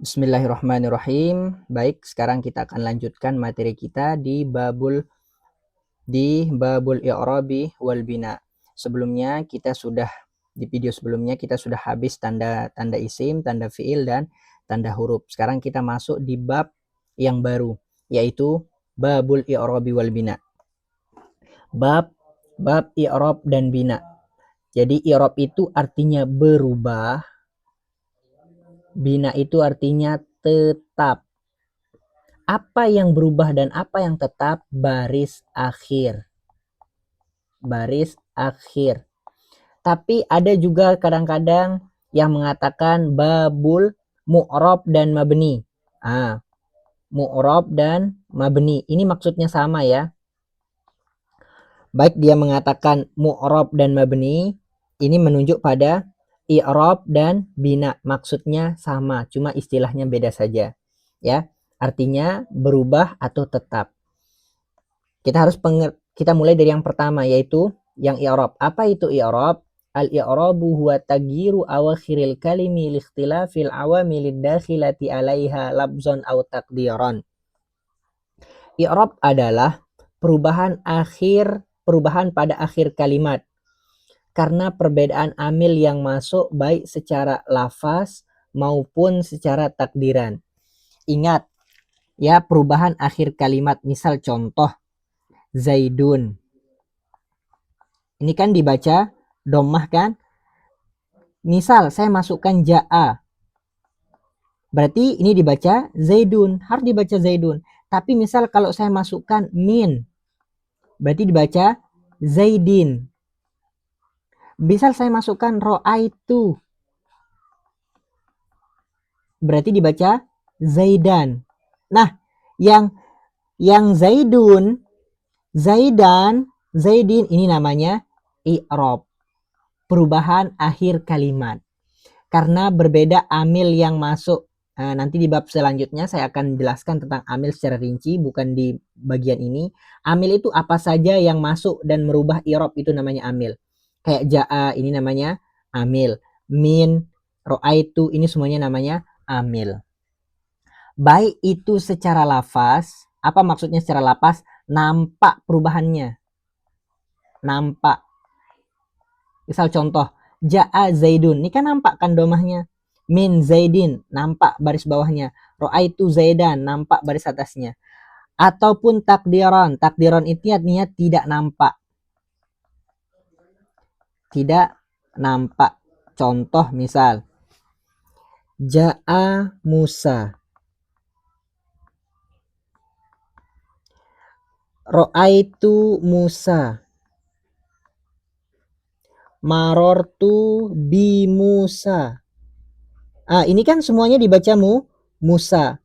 Bismillahirrahmanirrahim. Baik, sekarang kita akan lanjutkan materi kita di babul i'rabi wal bina. Sebelumnya di video sebelumnya kita sudah habis tanda isim, tanda fiil dan tanda huruf. Sekarang kita masuk di bab yang baru, yaitu babul i'rabi wal bina. Bab i'rab dan bina. Jadi i'rab itu artinya berubah, bina itu artinya tetap. Apa yang berubah dan apa yang tetap? Baris akhir. Baris akhir. Tapi ada juga kadang-kadang yang mengatakan babul mu'rab dan mabni. Mu'rab dan mabni. Ini maksudnya sama ya. Baik dia mengatakan mu'rab dan mabni, ini menunjuk pada i'rab dan bina. Maksudnya sama, cuma istilahnya beda saja. Ya, artinya berubah atau tetap. Kita mulai dari yang pertama, yaitu yang i'rab. Apa itu i'rab? Al-i'rabu huwa tagyiru awakhiril kalimi liikhtilafil awamilid dakhilati 'alaiha labzan aw taqdiran. I'rab adalah perubahan pada akhir kalimat karena perbedaan amil yang masuk baik secara lafaz maupun secara takdiran. Ingat ya, perubahan akhir kalimat. Misal contoh Zaidun. Ini kan dibaca dhammah kan? Misal saya masukkan ja'a. Berarti ini dibaca Zaidun, harus dibaca Zaidun. Tapi misal kalau saya masukkan min, berarti dibaca Zaidin. Misal saya masukkan ro'aitu, berarti dibaca Zaidan. Nah, yang Zaidun, Zaidan, Zaidin ini namanya i'rab, perubahan akhir kalimat. Karena berbeda amil yang masuk. Nanti di bab selanjutnya saya akan jelaskan tentang amil secara rinci, bukan di bagian ini. Amil itu apa saja yang masuk dan merubah i'rab, itu namanya amil. Kayak ja'a, ini namanya amil. Min, ro'aitu, ini semuanya namanya amil. Baik itu secara lafaz. Apa maksudnya secara lafaz? Nampak perubahannya. Nampak. Misal contoh, ja'a Zaidun. Ini kan nampak kan domahnya. Min Zaidin, nampak baris bawahnya. Ro'aitu Zaidan, nampak baris atasnya. Ataupun takdiran. Takdiran itu artinya tidak nampak. Tidak nampak. Contoh misal, ja'a Musa. Ro'aitu Musa. Marortu bi Musa. Ini kan semuanya dibaca Musa.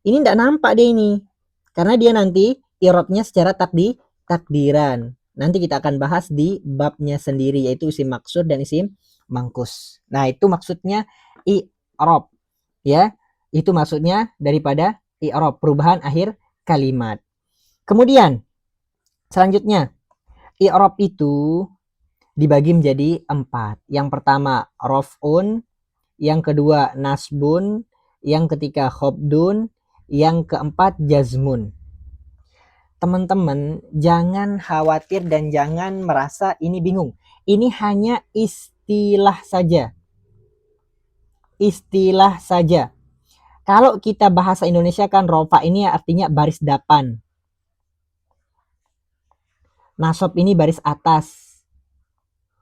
Ini tidak nampak deh ini. Karena dia nanti i'rabnya secara takdiran. Nanti kita akan bahas di babnya sendiri, yaitu isim maksud dan isim mangkus. Nah, itu maksudnya i'rab. Ya, itu maksudnya daripada i'rab, perubahan akhir kalimat. Kemudian, selanjutnya, i'rab itu dibagi menjadi 4. Yang pertama raf'un, yang kedua nasbun, yang ketiga khobdun, yang keempat jazmun. Teman-teman jangan khawatir dan jangan merasa ini bingung. Ini hanya istilah saja. Istilah saja. Kalau kita bahasa Indonesia kan rofa ini artinya baris depan. Nasab ini baris atas.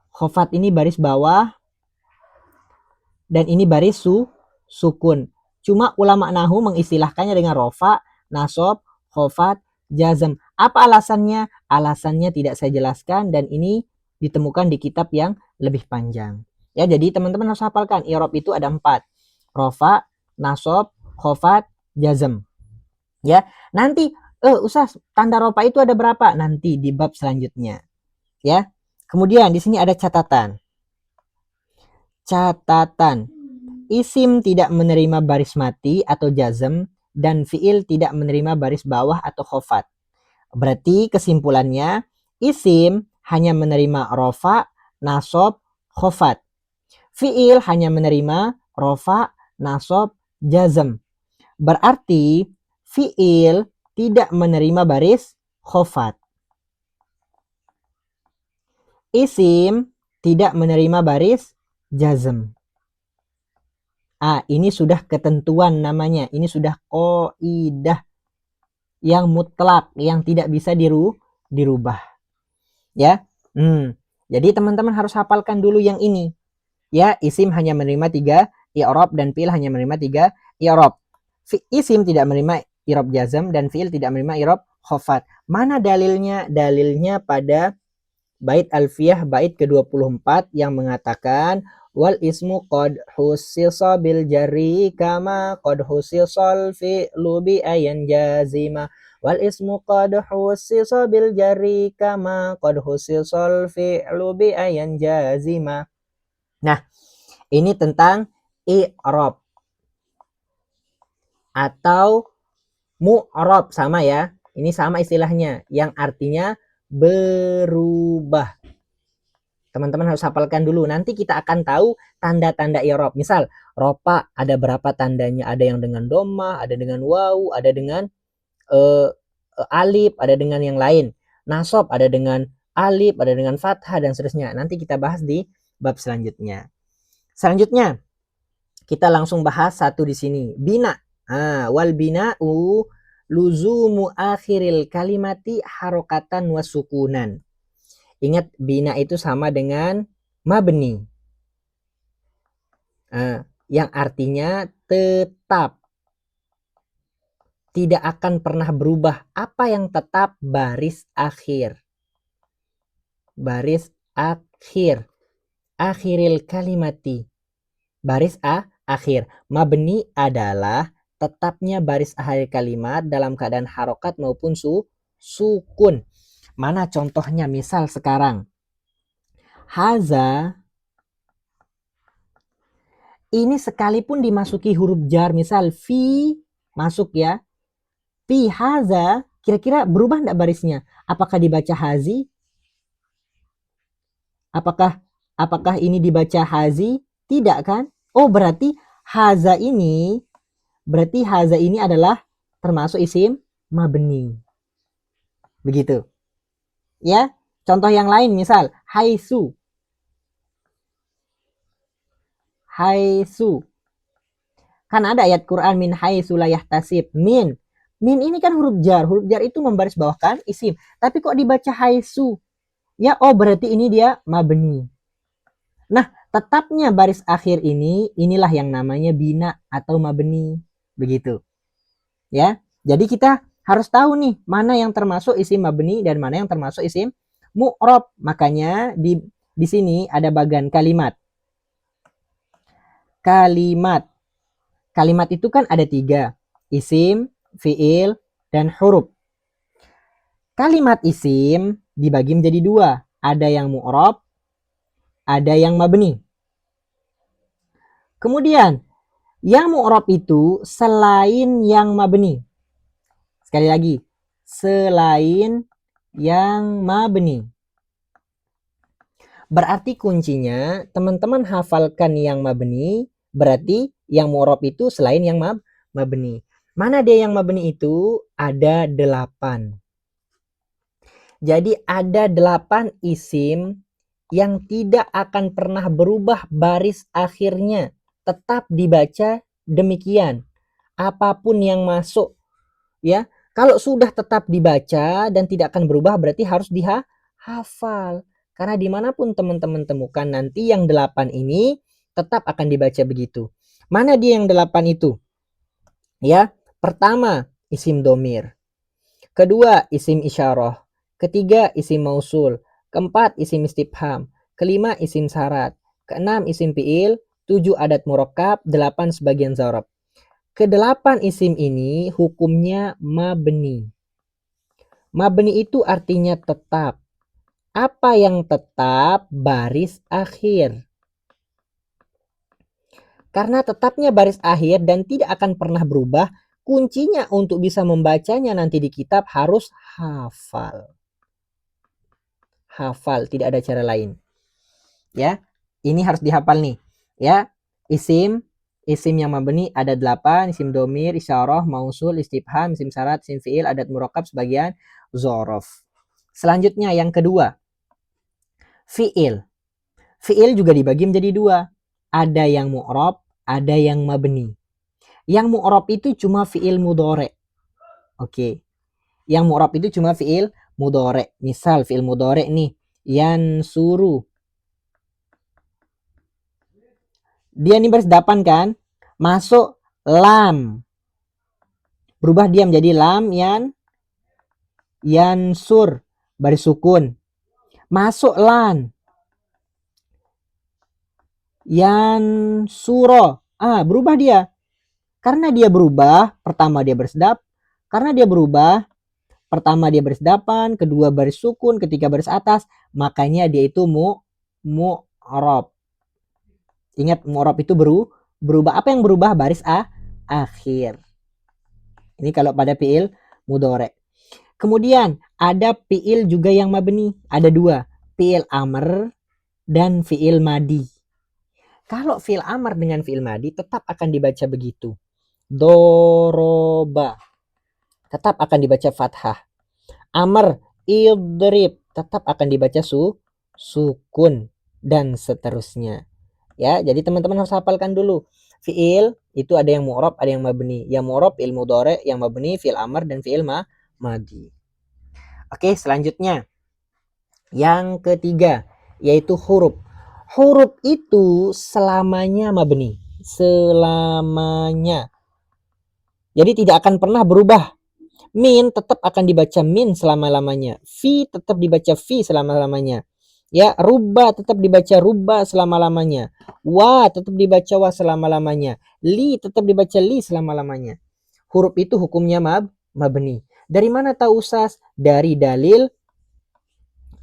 Khofat ini baris bawah. Dan ini baris sukun. Cuma ulama nahu mengistilahkannya dengan rofa, nasab, khofat, jazm. Apa alasannya? Alasannya tidak saya jelaskan dan ini ditemukan di kitab yang lebih panjang. Ya, jadi teman-teman harus hafalkan i'rab itu ada 4. Rofa, nasab, khofat, jazm. Ya, nanti Ustaz, tanda rofa itu ada berapa? Nanti di bab selanjutnya. Ya. Kemudian di sini ada catatan. Catatan. Isim tidak menerima baris mati atau jazm dan fiil tidak menerima baris bawah atau khofat. Berarti kesimpulannya isim hanya menerima rofa, nasab, khofat. Fiil hanya menerima rofa, nasab, jazm. Berarti fiil tidak menerima baris khofat. Isim tidak menerima baris jazm. Ini sudah ketentuan namanya. Ini sudah qaidah yang mutlak, yang tidak bisa dirubah. Ya. Jadi teman-teman harus hafalkan dulu yang ini. Ya, isim hanya menerima 3 i'rab dan fiil hanya menerima 3 i'rab. Isim tidak menerima i'rab jazm dan fiil tidak menerima i'rab khofat. Mana dalilnya? Dalilnya pada bait Alfiyah bait ke-24 yang mengatakan wal ismu qad husisa bil jari kama qad husisal fi'lu bi ayan jazima wal ismu qad husisa bil jari kama qad husisal fi'lu bi ayan jazima. Nah, ini tentang i'rab atau mu'rab, sama ya. Ini sama istilahnya yang artinya berubah. Teman-teman harus hafalkan dulu. Nanti kita akan tahu tanda-tanda i'rab. Misal, ropa ada berapa tandanya? Ada yang dengan domah, ada dengan waw, ada dengan alif, ada dengan yang lain. Nasab ada dengan alif, ada dengan fathah dan seterusnya. Nanti kita bahas di bab selanjutnya. Selanjutnya, kita langsung bahas satu di sini. Bina. Wal bina'u luzumu akhiril kalimati harokatan wasukunan. Ingat, bina itu sama dengan mabni. Yang artinya tetap. Tidak akan pernah berubah. Apa yang tetap? Baris akhir. Baris akhir. Akhiril kalimati. Baris akhir. Mabni adalah tetapnya baris akhir kalimat dalam keadaan harokat maupun sukun. Mana contohnya? Misal sekarang. Haza. Ini sekalipun dimasuki huruf jar. Misal fi masuk ya. Fi haza. Kira-kira berubah enggak barisnya? Apakah dibaca hazi? Apakah ini dibaca hazi? Tidak kan? Oh, berarti haza ini adalah termasuk isim mabni. Begitu. Ya, contoh yang lain misal haitsu. Haitsu. Kan ada ayat Quran min haitsu la yahtasib. Min ini kan huruf jar. Huruf jar itu membarisbawahkan isim. Tapi kok dibaca haitsu? Ya, oh berarti ini dia mabni. Nah, tetapnya baris akhir inilah yang namanya bina atau mabni. Begitu. Ya. Jadi kita harus tahu nih mana yang termasuk isim mabni dan mana yang termasuk isim mu'rab. Makanya di sini ada bagian kalimat. Kalimat itu kan ada 3. Isim, fiil, dan huruf. Kalimat isim dibagi menjadi 2. Ada yang mu'rab, ada yang mabni. Kemudian, yang mu'rab itu selain yang mabni. Sekali lagi, selain yang mabni. Berarti kuncinya teman-teman hafalkan yang mabni, berarti yang mu'rab itu selain yang mabni. Mana dia yang mabni itu? Ada 8. Jadi ada 8 isim yang tidak akan pernah berubah baris akhirnya. Tetap dibaca demikian. Apapun yang masuk. Ya, kalau sudah tetap dibaca dan tidak akan berubah berarti harus dihafal. Karena dimanapun teman-teman temukan nanti yang 8 ini tetap akan dibaca begitu. Mana dia yang 8 itu? Ya, pertama isim domir. Kedua isim isyarah. Ketiga isim mausul. Keempat isim istifham. Kelima isim syarat. Keenam isim fiil. 7 adat murakkab. 8 sebagian zarab. Kedelapan isim ini hukumnya mabni. Mabni itu artinya tetap. Apa yang tetap? Baris akhir. Karena tetapnya baris akhir dan tidak akan pernah berubah, kuncinya untuk bisa membacanya nanti di kitab harus hafal. Hafal, tidak ada cara lain. Ya, ini harus dihafal nih. Ya, isim Isim yang mabni ada 8, isim domir, isyarah, mausul, istifham, isim syarat, isim fi'il, adat murakkab sebagian zorof. Selanjutnya yang kedua, fi'il. Fi'il juga dibagi menjadi dua. Ada yang mu'rab, ada yang mabni. Yang mu'rab itu cuma fi'il mudhari'. Oke. Yang mu'rab itu cuma fi'il mudhari'. Misal fi'il mudhari' nih, yansuru. Dia ini baris 8 kan? Masuk lam. Berubah dia menjadi lam yansur, baris sukun. Masuk lan. Yansuro. Berubah dia. Karena dia berubah, pertama dia baris dap. Karena dia berubah, pertama dia baris dapan, kedua baris sukun, ketiga baris atas, makanya dia itu mu'rab. Ingat, mu'rab itu berubah. Apa yang berubah? Baris akhir. Ini kalau pada fi'il mudhari'. Kemudian ada fi'il juga yang mabni. Ada dua, fi'il amr dan fi'il madi. Kalau fi'il amr dengan fi'il madi tetap akan dibaca begitu. Doroba. Tetap akan dibaca fathah. Amr, idrib. Tetap akan dibaca sukun. Dan seterusnya. Ya, jadi teman-teman harus hafalkan dulu. Fi'il itu ada yang mu'rab, ada yang mabni. Yang mu'rab fi'il mudhari', yang mabni fi'il amr dan fi'il madi. Oke, selanjutnya. Yang ketiga, yaitu huruf. Huruf itu selamanya mabni. Selamanya. Jadi tidak akan pernah berubah. Min tetap akan dibaca min selama-lamanya. Fi tetap dibaca fi selama-lamanya. Ya, rubba tetap dibaca rubba selama-lamanya. Wa tetap dibaca wa selama-lamanya. Li tetap dibaca li selama-lamanya. Huruf itu hukumnya mabni. Dari mana tahu Ustaz? Dari dalil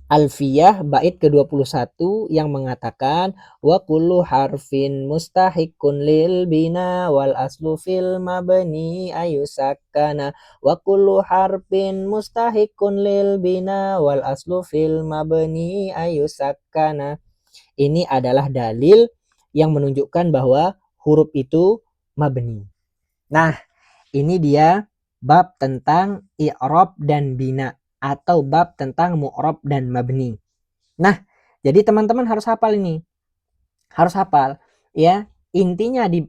Alfiyah bait ke-21 yang mengatakan wa kullu harfin mustahiqun lil bina wal aslu fil mabni ayusakkana wa kullu harfin mustahiqun lil bina wal aslu fil mabni ayusakkana. Ini adalah dalil yang menunjukkan bahwa huruf itu mabni. Nah, ini dia bab tentang i'rab dan bina atau bab tentang mu'rab dan mabni. Nah, jadi teman-teman harus hafal ini. Harus hafal ya. Intinya di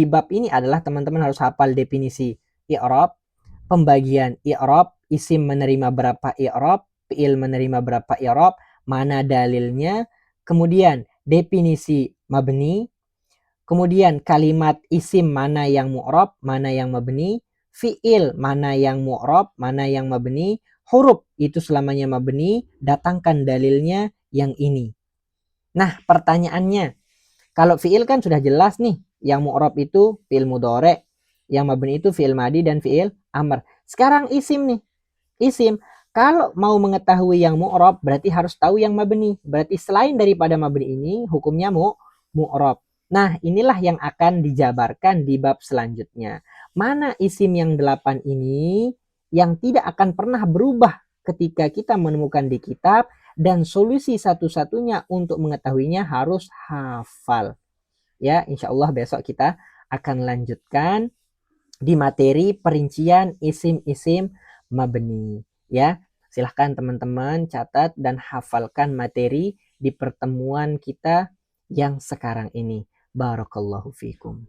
bab ini adalah teman-teman harus hafal definisi i'rab, pembagian i'rab, isim menerima berapa i'rab, fi'il menerima berapa i'rab, mana dalilnya, kemudian definisi mabni, kemudian kalimat isim mana yang mu'rab, mana yang mabni, fi'il mana yang mu'rab, mana yang mabni, huruf itu selamanya mabni, datangkan dalilnya yang ini. Nah, pertanyaannya, kalau fi'il kan sudah jelas nih, yang mu'rab itu fi'il mudhari', yang mabni itu fi'il madi dan fi'il amr. Sekarang isim nih, isim. Kalau mau mengetahui yang mu'rab berarti harus tahu yang mabni. Berarti selain daripada mabni ini hukumnya mu'rab. Nah, inilah yang akan dijabarkan di bab selanjutnya. Mana isim yang 8 ini yang tidak akan pernah berubah ketika kita menemukan di kitab, dan solusi satu-satunya untuk mengetahuinya harus hafal. Ya, insya Allah besok kita akan lanjutkan di materi perincian isim-isim mabni. Ya, silahkan teman-teman catat dan hafalkan materi di pertemuan kita yang sekarang ini. Barakallahu fikum.